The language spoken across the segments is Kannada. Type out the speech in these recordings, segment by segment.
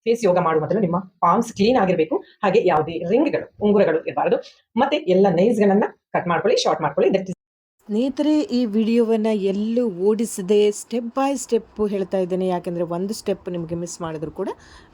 ಫೇಸ್ ಯೋಗ ಮಾಡುವ ಮೊದಲು ನಿಮ್ಮ ಪಾಮ್ಸ್ ಕ್ಲೀನ್ ಆಗಿರಬೇಕು. ಹಾಗೆ ಯಾವುದೇ ರಿಂಗ್ಗಳು ಉಂಗುರಗಳು ಇರಬಾರದು. ಮತ್ತೆ ಎಲ್ಲ ನೈಸ್ಗಳನ್ನ ಕಟ್ ಮಾಡ್ಕೊಳ್ಳಿ, ಶಾರ್ಟ್ ಮಾಡ್ಕೊಳ್ಳಿ. ಸ್ನೇಹಿತರೆ, ಈ ವಿಡಿಯೋವನ್ನು ಎಲ್ಲೂ ಓಡಿಸದೆ ಸ್ಟೆಪ್ ಬೈ ಸ್ಟೆಪ್ ಹೇಳ್ತಾ ಇದ್ದೇನೆ. ಯಾಕೆಂದರೆ ಒಂದು ಸ್ಟೆಪ್ ನಿಮಗೆ ಮಿಸ್ ಮಾಡಿದ್ರು ಕೂಡ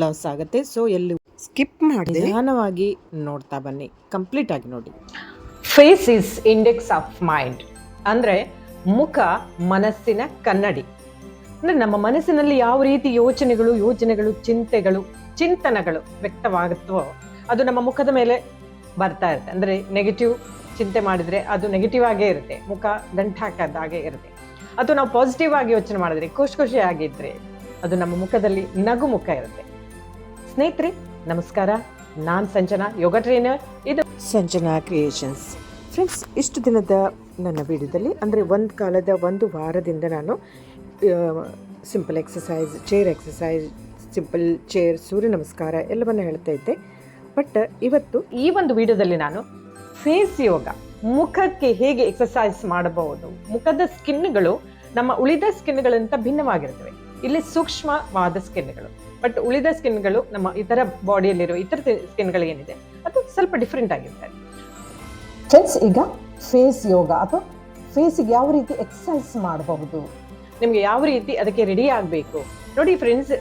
ಲಾಸ್ ಆಗುತ್ತೆ. ಸೊ ಎಲ್ಲೂ ಸ್ಕಿಪ್ ಮಾಡಿ ನಿಧಾನವಾಗಿ ನೋಡ್ತಾ ಬನ್ನಿ, ಕಂಪ್ಲೀಟ್ ಆಗಿ ನೋಡಿ. Face is index of mind. ಅಂದರೆ ಮುಖ ಮನಸ್ಸಿನ ಕನ್ನಡಿ. ಅಂದರೆ ನಮ್ಮ ಮನಸ್ಸಿನಲ್ಲಿ ಯಾವ ರೀತಿ ಯೋಚನೆಗಳು ಚಿಂತನೆಗಳು ವ್ಯಕ್ತವಾಗುತ್ತವೋ ಅದು ನಮ್ಮ ಮುಖದ ಮೇಲೆ ಬರ್ತಾ ಇರುತ್ತೆ. ಅಂದರೆ ನೆಗೆಟಿವ್ ಚಿಂತೆ ಮಾಡಿದರೆ ಅದು ನೆಗೆಟಿವ್ ಆಗೇ ಇರುತ್ತೆ, ಮುಖ ಗಂಟು ಹಾಕದಾಗೆ ಇರುತ್ತೆ. ಅದು ನಾವು ಪಾಸಿಟಿವ್ ಆಗಿ ಯೋಚನೆ ಮಾಡಿದ್ರೆ, ಖುಷಿಯಾಗಿದ್ರೆ ಅದು ನಮ್ಮ ಮುಖದಲ್ಲಿ ನಗು ಮುಖ ಇರುತ್ತೆ. ಸ್ನೇಹಿತರೆ ನಮಸ್ಕಾರ, ನಾನು ಸಂಜನಾ, ಯೋಗ ಟ್ರೈನರ್. ಇದು ಸಂಜನಾ ಕ್ರಿಯೇಷನ್ಸ್. ಫ್ರೆಂಡ್ಸ್, ಇಷ್ಟು ದಿನದ ನನ್ನ ವಿಡಿಯೋದಲ್ಲಿ ಅಂದರೆ ಒಂದು ವಾರದಿಂದ ನಾನು simple exercise, chair exercise, simple chair, Surya Namaskar ಎಲ್ಲವನ್ನು ಹೇಳ್ತಾ ಇದ್ದೆ. ಬಟ್ ಇವತ್ತು ಈ ಒಂದು ವಿಡಿಯೋದಲ್ಲಿ ನಾನು ಫೇಸ್ ಯೋಗ, ಮುಖಕ್ಕೆ ಹೇಗೆ ಎಕ್ಸಸೈಸ್ ಮಾಡಬಹುದು. ಮುಖದ ಸ್ಕಿನ್ಗಳು ನಮ್ಮ ಉಳಿದ ಸ್ಕಿನ್ಗಳಿಂದ ಭಿನ್ನವಾಗಿರ್ತವೆ. ಇಲ್ಲಿ ಸೂಕ್ಷ್ಮವಾದ ಸ್ಕಿನ್ಗಳು, ಬಟ್ ಉಳಿದ ಸ್ಕಿನ್ಗಳು ನಮ್ಮ ಇತರ ಬಾಡಿಯಲ್ಲಿರೋ ಇತರ ಸ್ಕಿನ್ಗಳು ಏನಿದೆ ಅದು ಸ್ವಲ್ಪ ಡಿಫ್ರೆಂಟ್ ಆಗಿರ್ತದೆ. ಫ್ರೆಂಡ್ಸ್, ಈಗ ಫೇಸ್ ಯೋಗ ಅಥವಾ ಫೇಸಿಗೆ ಯಾವ ರೀತಿ ಎಕ್ಸಸೈಸ್ ಮಾಡಬಹುದು, ನಿಮಗೆ ಯಾವ ರೀತಿ ಅದಕ್ಕೆ ರೆಡಿ ಆಗಬೇಕು ನೋಡಿ. ಫ್ರೆಂಡ್ಸ್,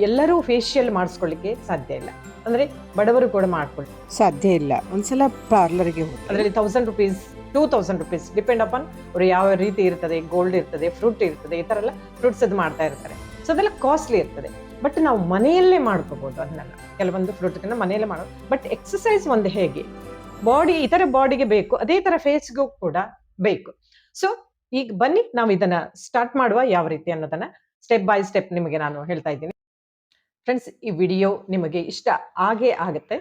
ಎಲ್ಲರೂ ಫೇಶಿಯಲ್ ಮಾಡಿಸ್ಕೊಳ್ಳಿಕ್ಕೆ ಸಾಧ್ಯ ಇಲ್ಲ. ಅಂದರೆ ಬಡವರು ಕೂಡ ಮಾಡ್ಕೊಳ್ಳಿ ಸಾಧ್ಯ ಇಲ್ಲ. ಒಂದ್ಸಲ ಪಾರ್ಲರ್ಗೆ ಹೋಗಿ ಅದರಲ್ಲಿ 1000 ರೂಪೀಸ್ 2000 ರೂಪೀಸ್ ಡಿಪೆಂಡ್ ಅಪಾನ್ ಅವರು ಯಾವ ರೀತಿ ಇರ್ತದೆ, ಗೋಲ್ಡ್ ಇರ್ತದೆ, ಫ್ರೂಟ್ ಇರ್ತದೆ, ಈ ಥರ ಎಲ್ಲ ಫ್ರೂಟ್ಸ್ ಅದು ಮಾಡ್ತಾ ಇರ್ತಾರೆ. ಸೊ ಅದೆಲ್ಲ ಕಾಸ್ಟ್ಲಿ ಇರ್ತದೆ. ಬಟ್ ನಾವು ಮನೆಯಲ್ಲೇ ಮಾಡ್ಕೋಬಹುದು ಅದನ್ನೆಲ್ಲ. ಕೆಲವೊಂದು ಫ್ರೂಟ್ಗಳನ್ನ ಮನೆಯಲ್ಲೇ ಮಾಡೋದು. ಬಟ್ ಎಕ್ಸಸೈಸ್ ಒಂದು ಹೇಗೆ ಬಾಡಿ ಇತರ ಬಾಡಿಗೆ ಬೇಕು, ಅದೇ ಥರ ಫೇಸ್ಗೂ ಕೂಡ ಬೇಕು. ಸೊ ಈಗ ಬನ್ನಿ ನಾವು ಇದನ್ನ ಸ್ಟಾರ್ಟ್ ಮಾಡುವ ಯಾವ ರೀತಿ ಅನ್ನೋದನ್ನ ಸ್ಟೆಪ್ ಬೈ ಸ್ಟೆಪ್ ನಿಮಗೆ ನಾನು ಹೇಳ್ತಾ ಇದ್ದೀನಿ. ಫ್ರೆಂಡ್ಸ್, ಈ ವಿಡಿಯೋ ನಿಮಗೆ ಇಷ್ಟ ಆಗೇ ಆಗುತ್ತೆ.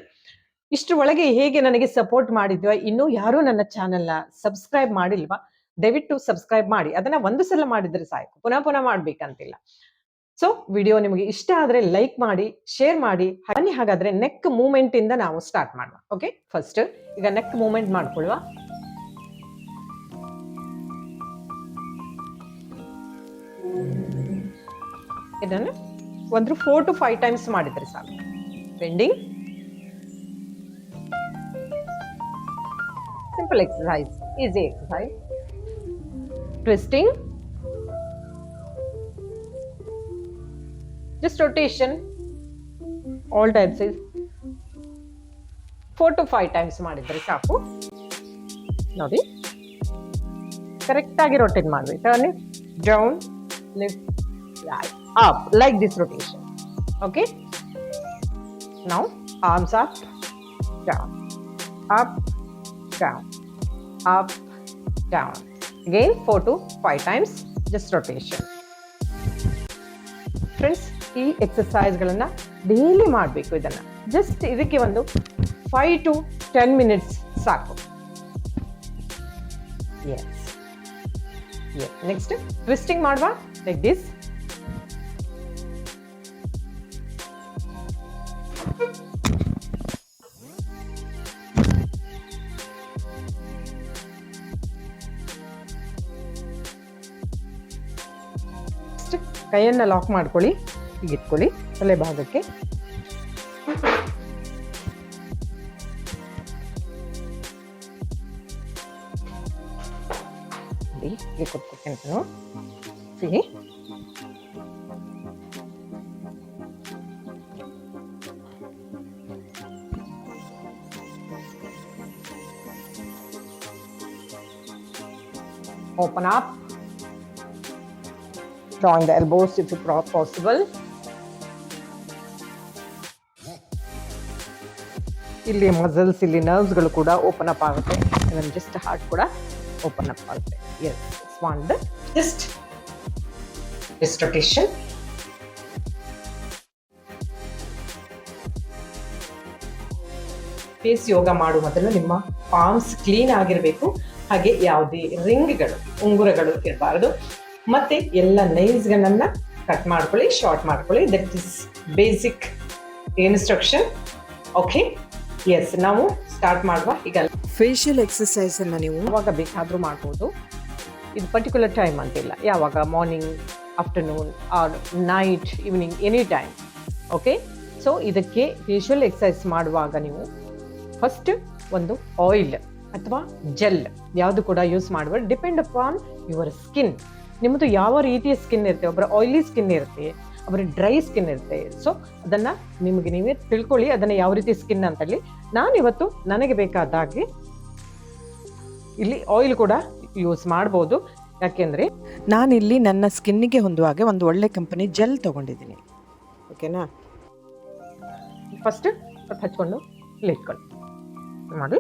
ಇಷ್ಟರ ಒಳಗೆ ಹೇಗೆ ನನಗೆ ಸಪೋರ್ಟ್ ಮಾಡಿದ್ವಾ, ಇನ್ನೂ ಯಾರೂ ನನ್ನ ಚಾನೆಲ್ನ ಸಬ್ಸ್ಕ್ರೈಬ್ ಮಾಡಿಲ್ವಾ, ದಯವಿಟ್ಟು ಸಬ್ಸ್ಕ್ರೈಬ್ ಮಾಡಿ. ಅದನ್ನ ಒಂದು ಸಲ ಮಾಡಿದ್ರೆ ಸಾಕು, ಪುನಃ ಮಾಡ್ಬೇಕಂತಿಲ್ಲ. ಸೊ ವಿಡಿಯೋ ನಿಮಗೆ ಇಷ್ಟ ಆದ್ರೆ ಲೈಕ್ ಮಾಡಿ, ಶೇರ್ ಮಾಡಿ. ಬನ್ನಿ ಹಾಗಾದ್ರೆ ನೆಕ್ ಮೂವ್ಮೆಂಟ್ ಇಂದ ನಾವು ಸ್ಟಾರ್ಟ್ ಮಾಡುವ. ಓಕೆ, ಫಸ್ಟ್ ಈಗ ನೆಕ್ ಮೂವ್ಮೆಂಟ್ ಮಾಡ್ಕೊಳ್ಳುವ. ಇದನ್ನು ಒಂದು 4 to 5 ಟೈಮ್ಸ್ ಮಾಡಿದ್ರೆ ಸಾಕು. Bending, simple exercise, easy exercise. Twisting, just rotation, all types is 4 to 5 times ಮಾಡಿದ್ರೆ ಸಾಕು. ನೋಡಿ, ಕರೆಕ್ಟ್ ಆಗಿ ರೊಟೇಟ್ ಮಾಡಬೇಕು. Turn it down, lift, right, up, like this rotation. Okay, now arms up, down, up, down, up, down. Again 4 to 5 times, just rotation. Friends, ಈ ಎಕ್ಸಸೈಸ್ಗಳನ್ನ ಡೈಲಿ ಮಾಡಬೇಕು. ಇದನ್ನ ಜಸ್ಟ್ ಇದಕ್ಕೆ ಒಂದು 5 to 10 ಮಿನಿಟ್ಸ್ ಸಾಕು. ನೆಕ್ಸ್ಟ್ ಟ್ವಿಸ್ಟಿಂಗ್ ಮಾಡುವ, ಲೈಕ್ ದಿಸ್. ಕೈಯನ್ನ ಲಾಕ್ ಮಾಡ್ಕೊಳ್ಳಿ, ಹೀಗೆ ಇಟ್ಕೊಳ್ಳಿ ತಲೆ ಭಾಗಕ್ಕೆ. ಹೀಗೆ ಕೊಟ್ಕೊಳ್ತೀನಿ. ಸಿಹಿ open up, drawing the elbows if possible. ಇಲ್ಲಿ ಮಸಲ್ಸ್, ಇಲ್ಲಿ ನರ್ವ್ಸ್ ಗಳು ಕೂಡ ಓಪನ್ ಅಪ್ ಆಗುತ್ತೆ. ಜಸ್ಟ್ ಹಾರ್ಟ್ ಕೂಡ ಓಪನ್ ಅಪ್ ಆಗುತ್ತೆ. ಎಸ್, ಒಂದು ಜಸ್ಟ್ ರೊಟೇಷನ್. ಫೇಸ್ ಯೋಗ ಮಾಡುವ ಮೊದಲು ನಿಮ್ಮ ಪಾಮ್ಸ್ ಕ್ಲೀನ್ ಆಗಿರಬೇಕು. ಹಾಗೆ ಯಾವುದೇ ರಿಂಗ್ಗಳು ಉಂಗುರಗಳು ಇರಬಾರದು. ಮತ್ತೆ ಎಲ್ಲ ನೈಸ್ಗಳನ್ನ ಕಟ್ ಮಾಡ್ಕೊಳ್ಳಿ, ಶಾರ್ಟ್ ಮಾಡ್ಕೊಳ್ಳಿ. That is basic instruction. Okay, yes, ನಾವು ಸ್ಟಾರ್ಟ್ ಮಾಡುವ. ಈಗ ಫೇಶಿಯಲ್ ಎಕ್ಸಸೈಸ್ ಅನ್ನ ನೀವು ಯಾವಾಗ ಬೇಕಾದರೂ ಮಾಡ್ಬೋದು. ಇದು ಪರ್ಟಿಕ್ಯುಲರ್ ಟೈಮ್ ಅಂತಿಲ್ಲ, ಯಾವಾಗ morning, afternoon or night, evening, any time. Okay, so ಇದಕ್ಕೆ ಫೇಶಿಯಲ್ ಎಕ್ಸಸೈಸ್ ಮಾಡುವಾಗ ನೀವು ಫಸ್ಟ್ ಒಂದು ಆಯಿಲ್ ಅಥವಾ ಜೆಲ್ ಯಾವುದು ಕೂಡ ಯೂಸ್ ಮಾಡುವ, ಡಿಪೆಂಡ್ ಅಪಾನ್ ಯುವರ್ ಸ್ಕಿನ್. ನಿಮ್ಮದು ಯಾವ ರೀತಿಯ ಸ್ಕಿನ್ ಇರುತ್ತೆ, ಒಬ್ಬರ ಆಯಿಲಿ ಸ್ಕಿನ್ ಇರುತ್ತೆ, ಒಬ್ಬರ ಡ್ರೈ ಸ್ಕಿನ್ ಇರುತ್ತೆ. ಸೊ ಅದನ್ನು ನಿಮಗೆ ನೀವೇ ತಿಳ್ಕೊಳ್ಳಿ, ಅದನ್ನು ಯಾವ ರೀತಿ ಸ್ಕಿನ್ ಅಂತ ಹೇಳಿ. ನಾನಿವತ್ತು ನನಗೆ ಬೇಕಾದಾಗೆ ಇಲ್ಲಿ ಆಯಿಲ್ ಕೂಡ ಯೂಸ್ ಮಾಡ್ಬೋದು. ಯಾಕೆಂದರೆ ನಾನಿಲ್ಲಿ ನನ್ನ ಸ್ಕಿನ್ನಿಗೆ ಹೊಂದುವ ಹಾಗೆ ಒಂದು ಒಳ್ಳೆ ಕಂಪನಿ ಜೆಲ್ ತೊಗೊಂಡಿದ್ದೀನಿ. ಓಕೆನಾ? ಫಸ್ಟ್ ಸ್ವಲ್ಪ ಹಚ್ಕೊಂಡು ಇಲ್ಲಿ ಇಟ್ಕೊಳ್ಳಿ ಮಾಡಿ.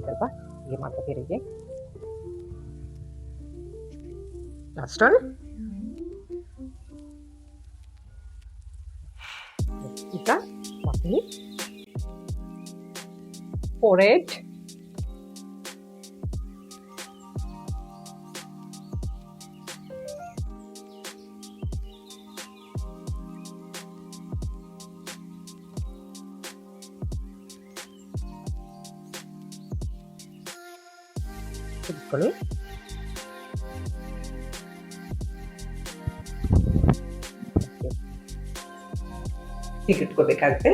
ಸ್ವಲ್ಪ ಹೀಗೆ ಮಾಡ್ಕೋತೀರಿಗೆ. Last one. ಈಗ ಮಾಡ್ತೀನಿ ಫೋರ್ಹೆಡ್, ಇಟ್ಕೊಳ್ಳಿ. ಹೀಗೆ ಇಟ್ಕೋಬೇಕಾಗುತ್ತೆ.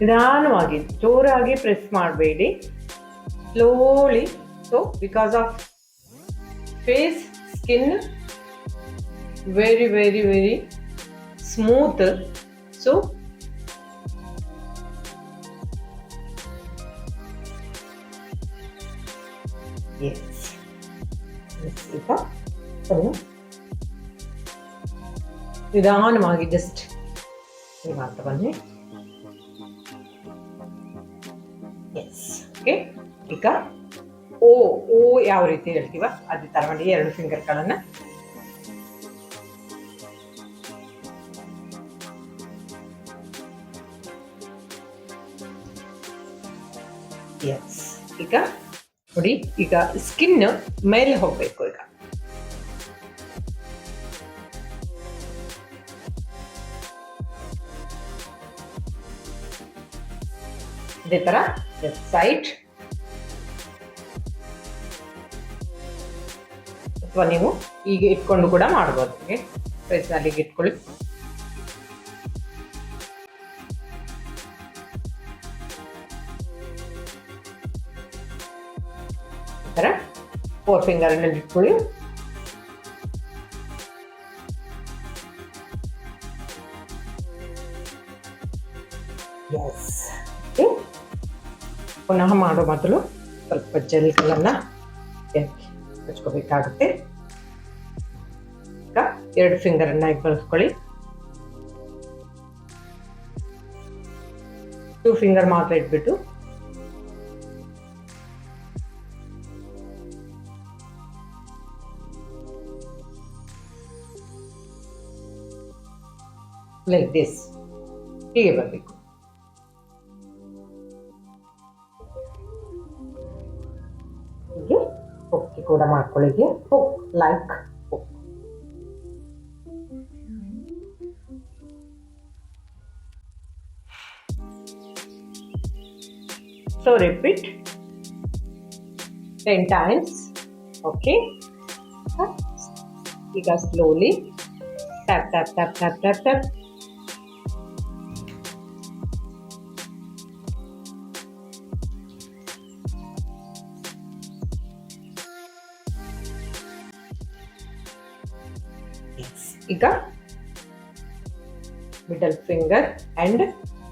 ನಿಧಾನವಾಗಿ, ಜೋರಾಗಿ ಪ್ರೆಸ್ ಮಾಡಬೇಡಿ, slowly. So because of face skin very very very smooth. So ಈಗ ನಿಧಾನವಾಗಿ ಜಸ್ಟ್ ಮಾಡ್ತಾ ಬನ್ನಿ. ಓಕೆ, ಈಗ ಓ ಓ ಯಾವ ರೀತಿ ಹೇಳ್ತೀವ ಅದೇ ತರ ಮಾಡಿ 2 ಫಿಂಗರ್ಗಳನ್ನ ಈಗ ನೋಡಿ. ಈಗ ಸ್ಕಿನ್ ಮೇಲೆ ಹೋಗ್ಬೇಕು. ಈಗ ಇದೇ ತರ ಸೈಡ್, ಅಥವಾ ನೀವು ಈಗ ಇಟ್ಕೊಂಡು ಕೂಡ ಮಾಡ್ಬೋದು. ಪ್ರೆಸ್ನಲ್ಲಿ ಇಟ್ಕೊಳ್ಳಿ. ಈ ತರ 4 ಫಿಂಗರ್ನಲ್ಲಿ ಇಟ್ಕೊಳ್ಳಿ. ಪುನಃ ಮಾಡೋ ಮೊದಲು ಸ್ವಲ್ಪ ಜೆಲ್ಗಳನ್ನು ಹಚ್ಕೋಬೇಕಾಗುತ್ತೆ. ಈಗ 2 ಫಿಂಗರನ್ನ ಬಳಸ್ಕೊಳ್ಳಿ. 2 ಫಿಂಗರ್ ಮಾತ್ರ ಇಟ್ಬಿಟ್ಟು ಲೈಕ್ ದಿಸ್ ಹೀಗೆ ಬರಬೇಕು. ಹುಕ್ಕಿ ಕೂಡ ಮಾಡ್ಕೊಳ್ಳಿಗೆ hook like hook. So repeat 10 times. Okay. ಈಗ slowly tap tap tap tap tap tap. ಈಗ middle finger and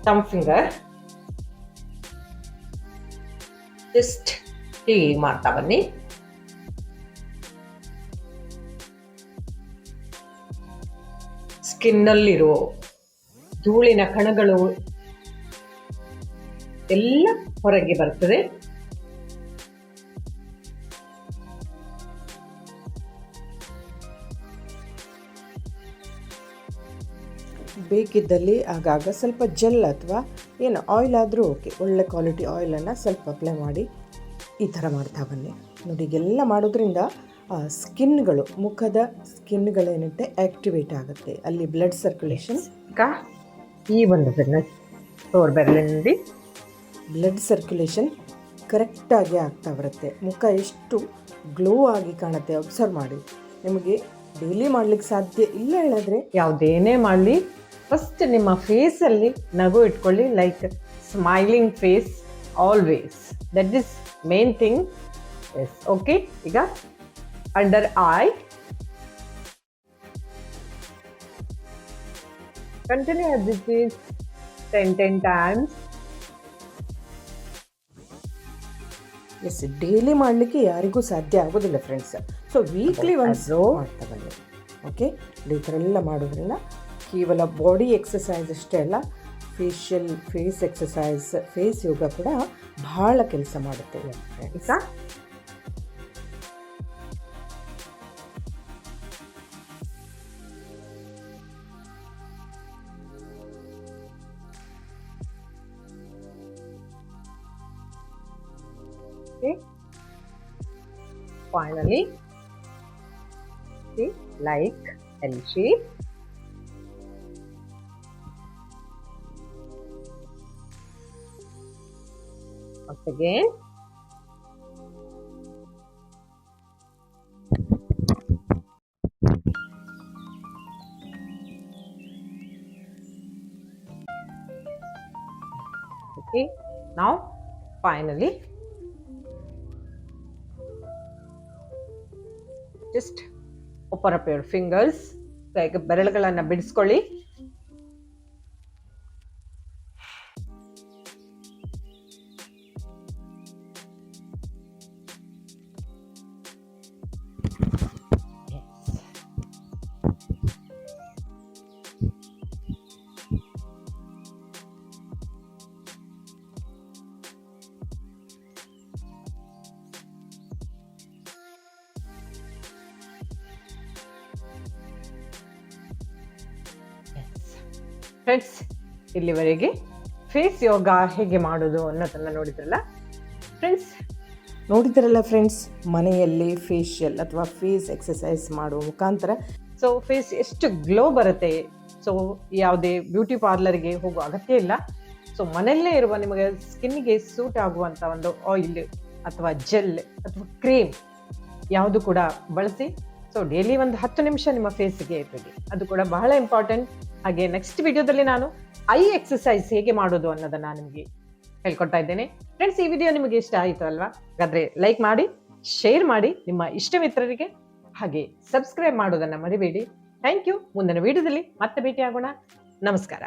thumb finger just ಹೀಗೆ ಮಾಡ್ತಾ ಬನ್ನಿ. ಸ್ಕಿನ್ನಲ್ಲಿರೋ ಧೂಳಿನ ಕಣಗಳು ಎಲ್ಲ ಹೊರಗೆ ಬರ್ತದೆ. ಬೇಕಿದ್ದಲ್ಲಿ ಆಗಾಗ ಸ್ವಲ್ಪ ಜೆಲ್ ಅಥವಾ ಏನು ಆಯಿಲ್ ಆದರೂ ಓಕೆ, ಒಳ್ಳೆ ಕ್ವಾಲಿಟಿ ಆಯಿಲನ್ನು ಸ್ವಲ್ಪ ಅಪ್ಲೈ ಮಾಡಿ ಈ ಥರ ಮಾಡ್ತಾ ಬನ್ನಿ. ನೋಡಿ, ಹೀಗೆಲ್ಲ ಮಾಡೋದ್ರಿಂದ ಸ್ಕಿನ್ಗಳು, ಮುಖದ ಸ್ಕಿನ್ಗಳೇನಿರುತ್ತೆ ಆ್ಯಕ್ಟಿವೇಟ್ ಆಗುತ್ತೆ, ಅಲ್ಲಿ ಬ್ಲಡ್ ಸರ್ಕ್ಯುಲೇಷನ್ ಈಗ ಈ ಒಂದು ತೋರ್ ಬೆರಳಿನಲ್ಲಿ ಬ್ಲಡ್ ಸರ್ಕ್ಯುಲೇಷನ್ ಕರೆಕ್ಟಾಗಿ ಆಗ್ತಾ ಬರುತ್ತೆ. ಮುಖ ಎಷ್ಟು ಗ್ಲೋ ಆಗಿ ಕಾಣುತ್ತೆ ಅಬ್ಸರ್ವ್ ಮಾಡಿ. ನಿಮಗೆ ಡೈಲಿ ಮಾಡಲಿಕ್ಕೆ ಸಾಧ್ಯ ಇಲ್ಲ ಹೇಳಿದ್ರೆ ಯಾವುದೇನೇ ಮಾಡಲಿ ಫಸ್ಟ್ ನಿಮ್ಮ ಫೇಸಲ್ಲಿ ನಗು ಇಟ್ಕೊಳ್ಳಿ, like smiling face always, that is main thing. Yes, okay. ಈಗ under I continue this is 10 times. Yes, daily ಮಾಡಲಿಕ್ಕೆ ಯಾರಿಗೂ ಸಾಧ್ಯ ಆಗೋದಿಲ್ಲ ಫ್ರೆಂಡ್ಸ್. ಸೊ ವೀಕ್ಲಿ ಒನ್ಸ್ ಮಾಡ್ತಾ ಬನ್ನಿ. ಓಕೆ, ಈ ಥರ ಎಲ್ಲ ಮಾಡೋದ್ರಿಂದ ಕೇವಲ ಬಾಡಿ ಎಕ್ಸಸೈಸ್ ಅಷ್ಟೇ ಅಲ್ಲ, ಫೇಸ್ ಎಕ್ಸಸೈಸ್, ಫೇಸ್ ಯೋಗ ಕೂಡ ಬಹಳ ಕೆಲಸ ಮಾಡುತ್ತೆ friends. Okay. Finally, see, like L shape. Once again. Okay. Now, finally. Just open up your fingers. ಈಗ ಬೆರಳುಗಳನ್ನು ಬಿಡಿಸ್ಕೊಳ್ಳಿ. ಫ್ರೆಂಡ್ಸ್, ಇಲ್ಲಿವರೆಗೆ ಫೇಸ್ ಯೋಗ ಹೇಗೆ ಮಾಡೋದು ಅನ್ನೋದನ್ನು ನೋಡಿದ್ರಲ್ಲ ಫ್ರೆಂಡ್ಸ್. ಮನೆಯಲ್ಲಿ ಫೇಶಿಯಲ್ ಅಥವಾ ಫೇಸ್ ಎಕ್ಸಸೈಸ್ ಮಾಡುವ ಮುಖಾಂತರ ಸೊ ಫೇಸ್ ಎಷ್ಟು ಗ್ಲೋ ಬರುತ್ತೆ. ಸೊ ಯಾವುದೇ ಬ್ಯೂಟಿ ಪಾರ್ಲರ್ಗೆ ಹೋಗೋ ಅಗತ್ಯ ಇಲ್ಲ. ಸೊ ಮನೆಯಲ್ಲೇ ಇರುವ ನಿಮಗೆ ಸ್ಕಿನ್ಗೆ ಸೂಟ್ ಆಗುವಂಥ ಒಂದು ಆಯಿಲ್ ಅಥವಾ ಜೆಲ್ ಅಥವಾ ಕ್ರೀಮ್ ಯಾವುದು ಕೂಡ ಬಳಸಿ. ಸೊ ಡೈಲಿ ಒಂದು 10 ನಿಮಿಷ ನಿಮ್ಮ ಫೇಸ್ಗೆ ಇರ್ತದೆ, ಅದು ಕೂಡ ಬಹಳ ಇಂಪಾರ್ಟೆಂಟ್. ಹಾಗೆ ನೆಕ್ಸ್ಟ್ ವಿಡಿಯೋದಲ್ಲಿ ನಾನು ಐ ಎಕ್ಸಸೈಸ್ ಹೇಗೆ ಮಾಡೋದು ಅನ್ನೋದನ್ನು ನಿಮಗೆ ಹೇಳ್ಕೊಡ್ತಾ ಇದ್ದೇನೆ. ಫ್ರೆಂಡ್ಸ್, ಈ ವಿಡಿಯೋ ನಿಮಗೆ ಇಷ್ಟ ಆಯಿತು ಅಲ್ವಾ? ಹಾಗಾದರೆ ಲೈಕ್ ಮಾಡಿ, ಶೇರ್ ಮಾಡಿ ನಿಮ್ಮ ಇಷ್ಟ ಮಿತ್ರರಿಗೆ, ಹಾಗೆ ಸಬ್ಸ್ಕ್ರೈಬ್ ಮಾಡೋದನ್ನು ಮರಿಬೇಡಿ. Thank you. ಮುಂದಿನ ವಿಡಿಯೋದಲ್ಲಿ ಮತ್ತೆ ಭೇಟಿಯಾಗೋಣ. ನಮಸ್ಕಾರ.